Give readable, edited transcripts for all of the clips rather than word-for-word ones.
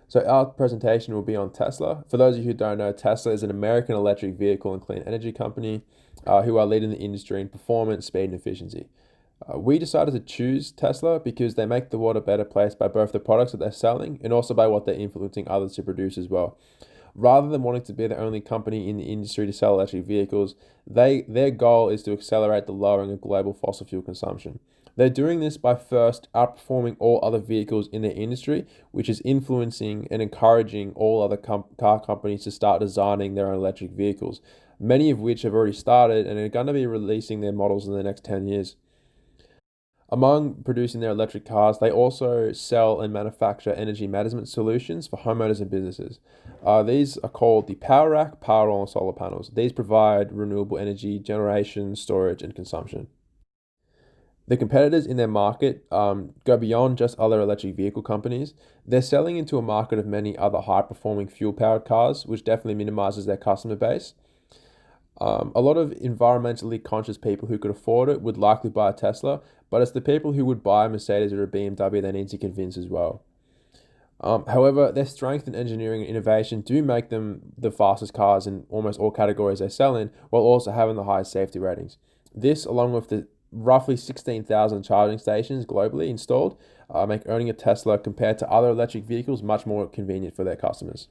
So our presentation will be on Tesla. For those of you who don't know, Tesla is an American electric vehicle and clean energy company who are leading the industry in performance, speed, and efficiency. We decided to choose Tesla because they make the world a better place by both the products that they're selling and also by what they're influencing others to produce as well. Rather than wanting to be the only company in the industry to sell electric vehicles, their goal is to accelerate the lowering of global fossil fuel consumption. They're doing this by first outperforming all other vehicles in their industry, which is influencing and encouraging all other car companies to start designing their own electric vehicles, many of which have already started and are going to be releasing their models in the next 10 years. Among producing their electric cars, they also sell and manufacture energy management solutions for homeowners and businesses. These are called the Power Rack, Power Wall, and Solar Panels. These provide renewable energy generation, storage, and consumption. The competitors in their market go beyond just other electric vehicle companies. They're selling into a market of many other high performing fuel powered cars, which definitely minimizes their customer base. A lot of environmentally conscious people who could afford it would likely buy a Tesla, but it's the people who would buy a Mercedes or a BMW they need to convince as well. However, their strength in engineering and innovation do make them the fastest cars in almost all categories they sell in, while also having the highest safety ratings. This, along with the roughly 16,000 charging stations globally installed, make owning a Tesla compared to other electric vehicles much more convenient for their customers.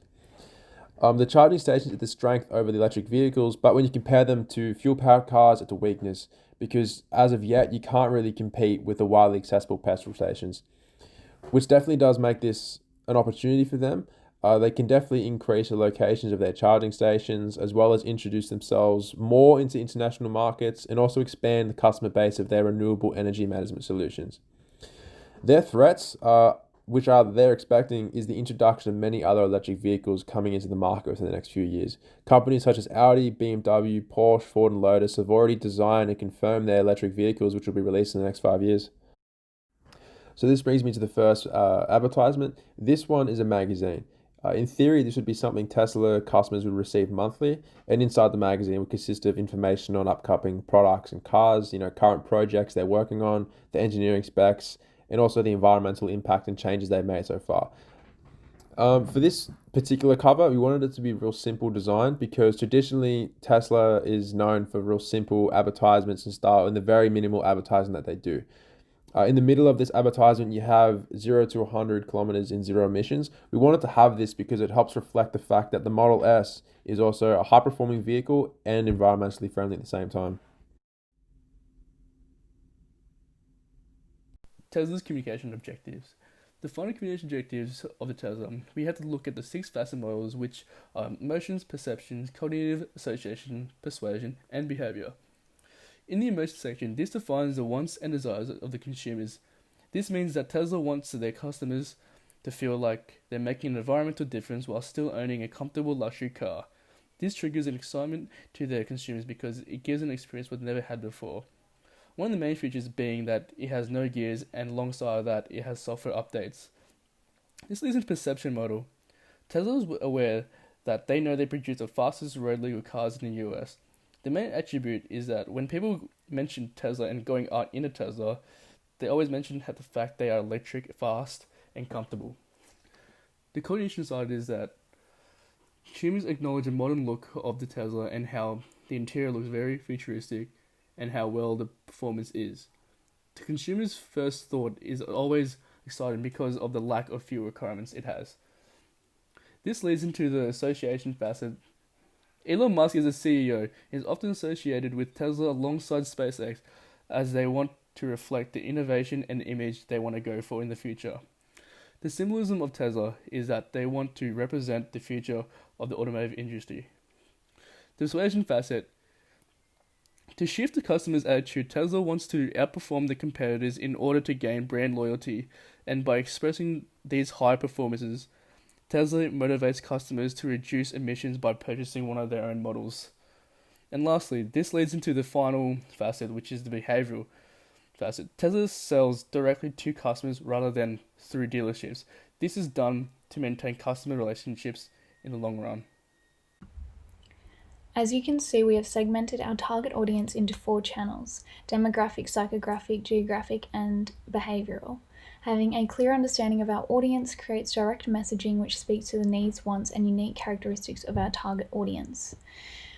The charging stations are the strength over the electric vehicles, but when you compare them to fuel-powered cars, it's a weakness because as of yet, you can't really compete with the widely accessible petrol stations, which definitely does make this an opportunity for them. They can definitely increase the locations of their charging stations as well as introduce themselves more into international markets and also expand the customer base of their renewable energy management solutions. Their threats, which are they're expecting, is the introduction of many other electric vehicles coming into the market within the next few years. Companies such as Audi, BMW, Porsche, Ford, and Lotus have already designed and confirmed their electric vehicles, which will be released in the next 5 years. So this brings me to the first advertisement. This one is a magazine. In theory, this would be something Tesla customers would receive monthly, and inside the magazine would consist of information on upcoming products and cars, current projects they're working on, the engineering specs, and also the environmental impact and changes they've made so far. For this particular cover, we wanted it to be real simple design because traditionally Tesla is known for real simple advertisements and style and the very minimal advertising that they do. In the middle of this advertisement, you have 0 to 100 kilometers in zero emissions. We wanted to have this because it helps reflect the fact that the Model S is also a high performing vehicle and environmentally friendly at the same time. Tesla's communication objectives. The final communication objectives of the Tesla, we had to look at the six facet models, which are emotions, perceptions, cognitive association, persuasion, and behavior. In the emotion section, this defines the wants and desires of the consumers. This means that Tesla wants their customers to feel like they're making an environmental difference while still owning a comfortable luxury car. This triggers an excitement to their consumers because it gives an experience what they never had before. One of the main features being that it has no gears, and alongside that, it has software updates. This leads into perception model. Tesla is aware that they know they produce the fastest road legal cars in the US. The main attribute is that when people mention Tesla and going out in a Tesla, they always mention the fact they are electric, fast, and comfortable. The cognition side is that consumers acknowledge the modern look of the Tesla and how the interior looks very futuristic and how well the performance is. The consumer's first thought is always exciting because of the lack of fuel requirements it has. This leads into the association facet. Elon Musk as a CEO is often associated with Tesla alongside SpaceX as they want to reflect the innovation and image they want to go for in the future. The symbolism of Tesla is that they want to represent the future of the automotive industry. The persuasion facet. To shift the customer's attitude, Tesla wants to outperform the competitors in order to gain brand loyalty, and by expressing these high performances, Tesla motivates customers to reduce emissions by purchasing one of their own models. And lastly, this leads into the final facet, which is the behavioral facet. Tesla sells directly to customers rather than through dealerships. This is done to maintain customer relationships in the long run. As you can see, we have segmented our target audience into 4 channels: demographic, psychographic, geographic, and behavioural. Having a clear understanding of our audience creates direct messaging which speaks to the needs, wants, and unique characteristics of our target audience.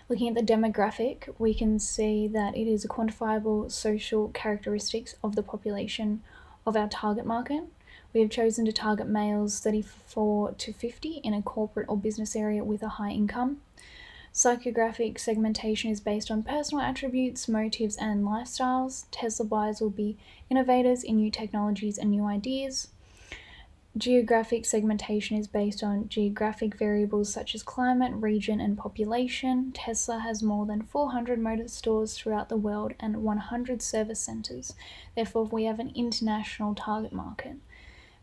Looking at the demographic, we can see that it is a quantifiable social characteristics of the population of our target market. We have chosen to target males 34 to 50 in a corporate or business area with a high income. Psychographic segmentation is based on personal attributes, motives, and lifestyles. Tesla buyers will be innovators in new technologies and new ideas. Geographic segmentation is based on geographic variables such as climate, region, and population. Tesla has more than 400 motor stores throughout the world and 100 service centers. Therefore, we have an international target market.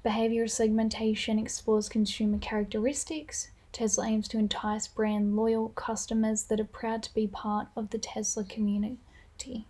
Behavioral segmentation explores consumer characteristics. Tesla aims to entice brand loyal customers that are proud to be part of the Tesla community.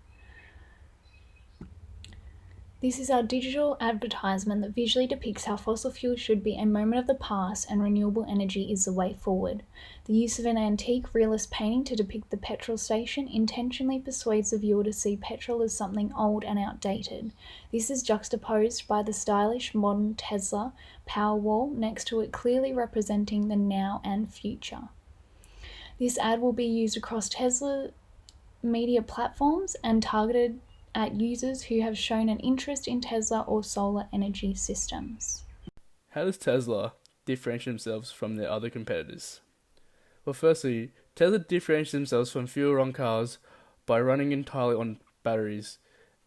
This is our digital advertisement that visually depicts how fossil fuels should be a moment of the past and renewable energy is the way forward. The use of an antique realist painting to depict the petrol station intentionally persuades the viewer to see petrol as something old and outdated. This is juxtaposed by the stylish modern Tesla Powerwall next to it, clearly representing the now and future. This ad will be used across Tesla media platforms and targeted at users who have shown an interest in Tesla or solar energy systems. How does Tesla differentiate themselves from their other competitors? Well, firstly, Tesla differentiates themselves from fuel-run cars by running entirely on batteries,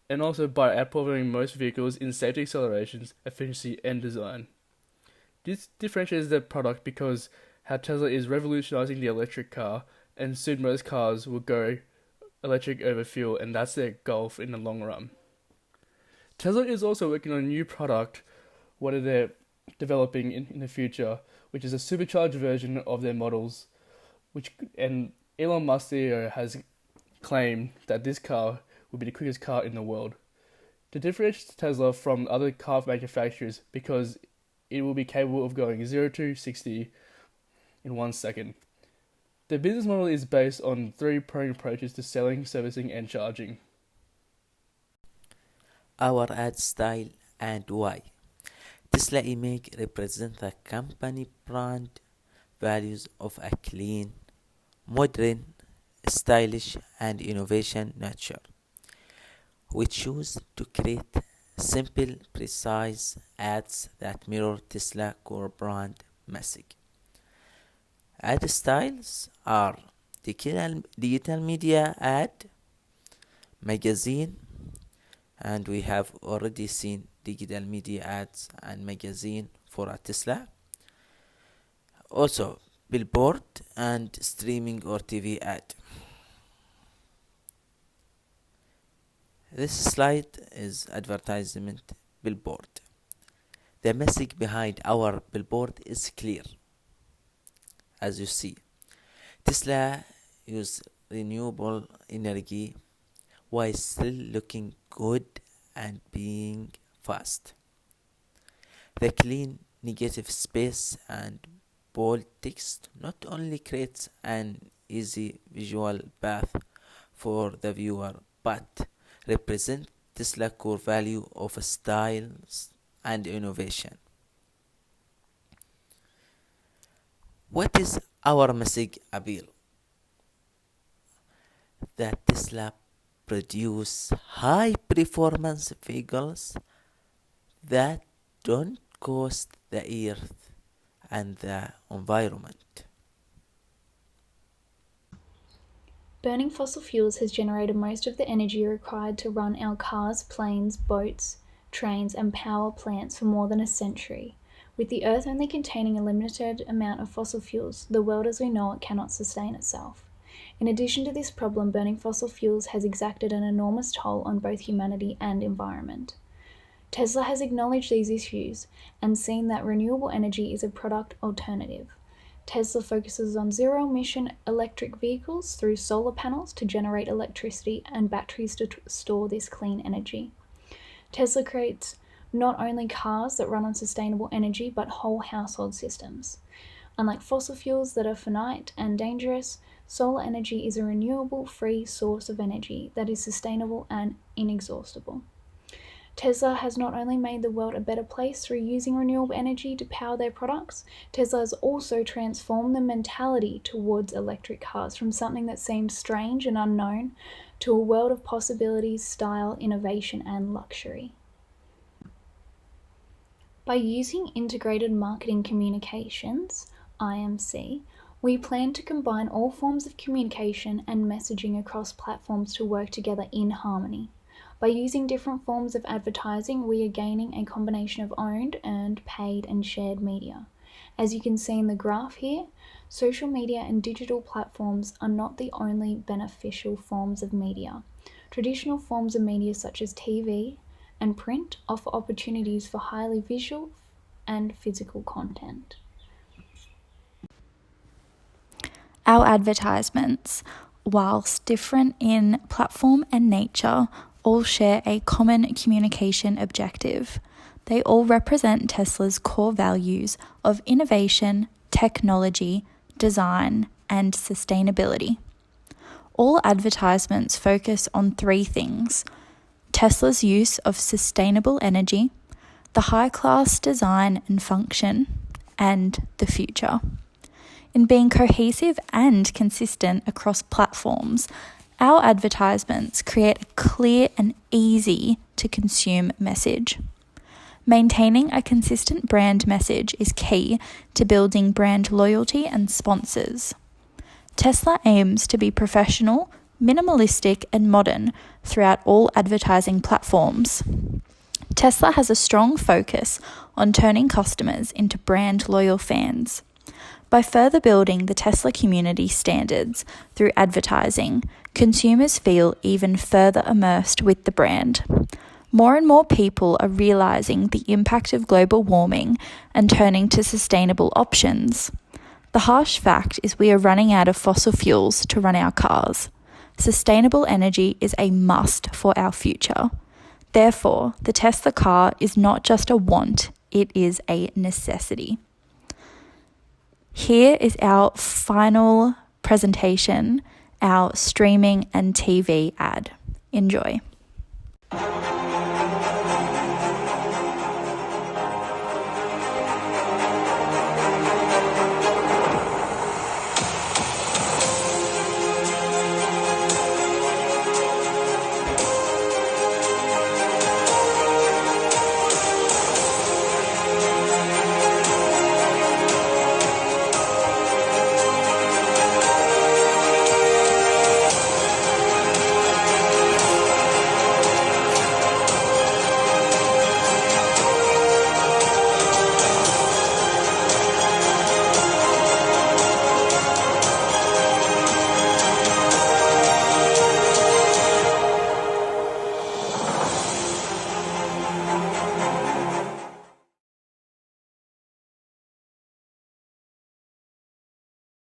and also by outperforming most vehicles in safety, accelerations, efficiency, and design. This differentiates their product because how Tesla is revolutionizing the electric car, and soon most cars will go electric over fuel, and that's their goal in the long run. Tesla is also working on a new product, what they're developing in the future, which is a supercharged version of their models, and Elon Musk CEO has claimed that this car will be the quickest car in the world. To differentiate Tesla from other car manufacturers, because it will be capable of going 0 to 60 in 1 second. The business model is based on 3 prime approaches to selling, servicing, and charging. Our ad style and why. Tesla image represents the company brand values of a clean, modern, stylish, and innovation nature. We choose to create simple, precise ads that mirror Tesla core brand message. Ad styles are digital media ad, magazine, and we have already seen digital media ads and magazine for a Tesla. Also, billboard and streaming or TV ad. This slide is advertisement billboard. The message behind our billboard is clear. As you see, Tesla use renewable energy while still looking good and being fast. The clean negative space and bold text not only creates an easy visual path for the viewer, but represent Tesla core value of styles and innovation. What is our message appeal? That Tesla produce high performance vehicles that don't cost the earth and the environment. Burning fossil fuels has generated most of the energy required to run our cars, planes, boats, trains, and power plants for more than a century. With the Earth only containing a limited amount of fossil fuels, the world as we know it cannot sustain itself. In addition to this problem, burning fossil fuels has exacted an enormous toll on both humanity and environment. Tesla has acknowledged these issues and seen that renewable energy is a product alternative. Tesla focuses on zero-emission electric vehicles through solar panels to generate electricity and batteries to store this clean energy. Tesla creates not only cars that run on sustainable energy, but whole household systems. Unlike fossil fuels that are finite and dangerous, solar energy is a renewable, free source of energy that is sustainable and inexhaustible. Tesla has not only made the world a better place through using renewable energy to power their products, Tesla has also transformed the mentality towards electric cars from something that seemed strange and unknown to a world of possibilities, style, innovation, and luxury. By using integrated marketing communications, IMC, we plan to combine all forms of communication and messaging across platforms to work together in harmony. By using different forms of advertising, we are gaining a combination of owned, earned, paid, and shared media. As you can see in the graph here, social media and digital platforms are not the only beneficial forms of media. Traditional forms of media such as TV and print offer opportunities for highly visual and physical content. Our advertisements, whilst different in platform and nature, all share a common communication objective. They all represent Tesla's core values of innovation, technology, design, and sustainability. All advertisements focus on three things: Tesla's use of sustainable energy, the high-class design and function, and the future. In being cohesive and consistent across platforms, our advertisements create a clear and easy to consume message. Maintaining a consistent brand message is key to building brand loyalty and sponsors. Tesla aims to be professional, minimalistic, and modern throughout all advertising platforms. Tesla has a strong focus on turning customers into brand loyal fans. By further building the Tesla community standards through advertising, consumers feel even further immersed with the brand. More and more people are realizing the impact of global warming and turning to sustainable options. The harsh fact is we are running out of fossil fuels to run our cars. Sustainable energy is a must for our future. Therefore, the Tesla car is not just a want, it is a necessity. Here is our final presentation, our streaming and TV ad. Enjoy.